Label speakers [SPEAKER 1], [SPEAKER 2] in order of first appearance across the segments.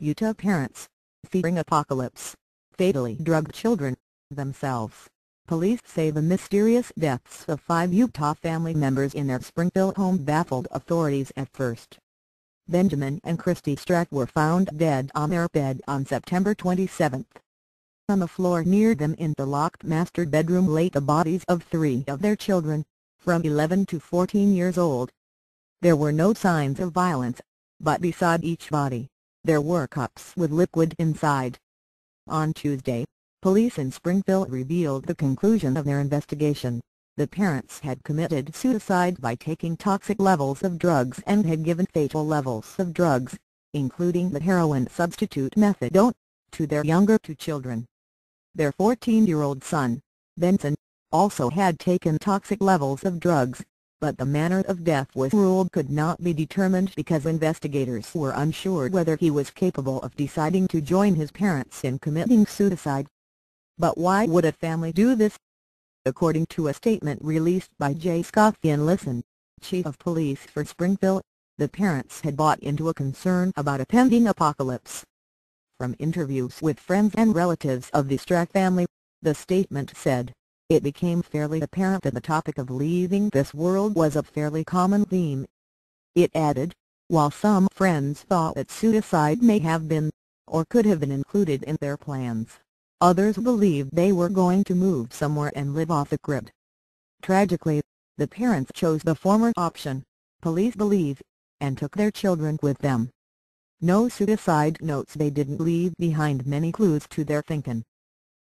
[SPEAKER 1] Utah parents, fearing apocalypse, fatally drugged children, themselves. Police say the mysterious deaths of 5 Utah family members in their Springville home baffled authorities at first. Benjamin and Kristi Strack were found dead on their bed on September 27. On the floor near them in the locked master bedroom lay the bodies of 3 of their children, from 11 to 14 years old. There were no signs of violence, but beside each body, there were cups with liquid inside. On Tuesday, police in Springville revealed the conclusion of their investigation. The parents had committed suicide by taking toxic levels of drugs and had given fatal levels of drugs, including the heroin substitute methadone, to their younger 2 children. Their 14-year-old son, Benson, also had taken toxic levels of drugs, but the manner of death was ruled could not be determined because investigators were unsure whether he was capable of deciding to join his parents in committing suicide. But why would a family do this? According to a statement released by J. Scofian Lisson, chief of police for Springville, the parents had bought into a concern about a pending apocalypse. From interviews with friends and relatives of the Strack family, the statement said, it became fairly apparent that the topic of leaving this world was a fairly common theme. It added, while some friends thought that suicide may have been, or could have been included in their plans, others believed they were going to move somewhere and live off the grid. Tragically, the parents chose the former option, police believe, and took their children with them. No suicide notes. They didn't leave behind many clues to their thinking.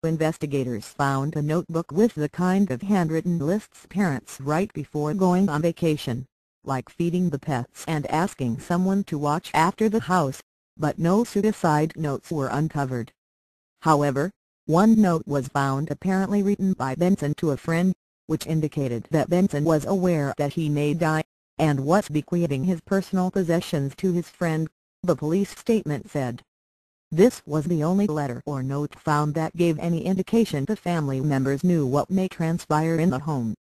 [SPEAKER 1] Investigators found a notebook with the kind of handwritten lists parents write before going on vacation, like feeding the pets and asking someone to watch after the house, but no suicide notes were uncovered. However, one note was found apparently written by Benson to a friend, which indicated that Benson was aware that he may die, and was bequeathing his personal possessions to his friend, the police statement said. This was the only letter or note found that gave any indication the family members knew what may transpire in the home.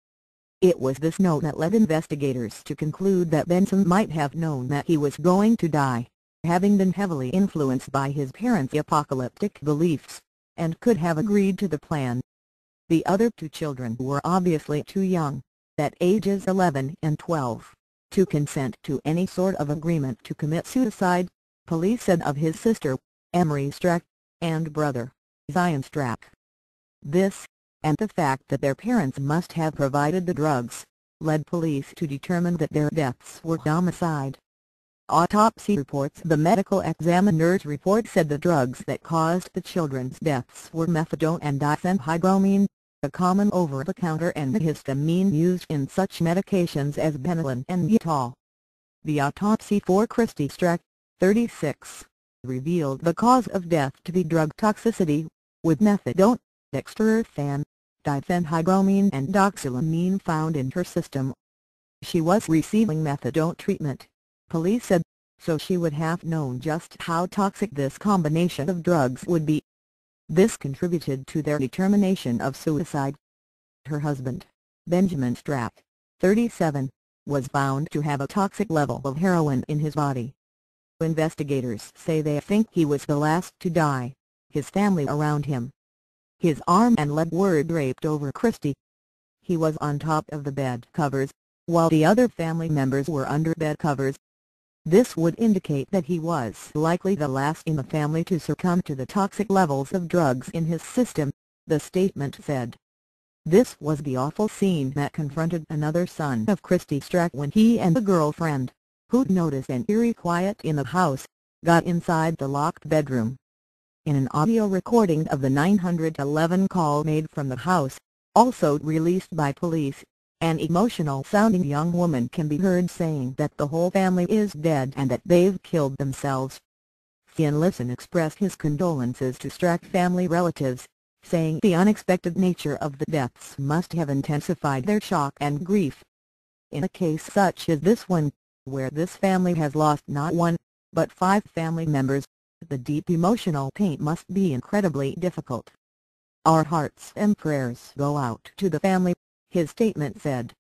[SPEAKER 1] It was this note that led investigators to conclude that Benson might have known that he was going to die, having been heavily influenced by his parents' apocalyptic beliefs, and could have agreed to the plan. The other 2 children were obviously too young, at ages 11 and 12, to consent to any sort of agreement to commit suicide, police said of his sister, Emery Strack, and brother, Zion Strack. This, and the fact that their parents must have provided the drugs, led police to determine that their deaths were homicide. Autopsy reports. The medical examiner's report said the drugs that caused the children's deaths were methadone and diphenhydramine, a common over-the-counter antihistamine used in such medications as Benadryl and Utah. The autopsy for Kristi Strack, 36, revealed the cause of death to be drug toxicity, with methadone, dextrorphan, diphenhydramine and doxylamine found in her system. She was receiving methadone treatment, police said, so she would have known just how toxic this combination of drugs would be. This contributed to their determination of suicide. Her husband, Benjamin Strack, 37, was found to have a toxic level of heroin in his body. Investigators say they think he was the last to die, his family around him. His arm and leg were draped over Kristi. He was on top of the bed covers, while the other family members were under bed covers. This would indicate that he was likely the last in the family to succumb to the toxic levels of drugs in his system, the statement said. This was the awful scene that confronted another son of Kristi Strack when he and a girlfriend, who'd noticed an eerie quiet in the house, got inside the locked bedroom. In an audio recording of the 911 call made from the house, also released by police, an emotional-sounding young woman can be heard saying that the whole family is dead and that they've killed themselves. Lisson expressed his condolences to Strack family relatives, saying the unexpected nature of the deaths must have intensified their shock and grief. In a case such as this one, where this family has lost not 1, but 5 family members, the deep emotional pain must be incredibly difficult. Our hearts and prayers go out to the family, his statement said.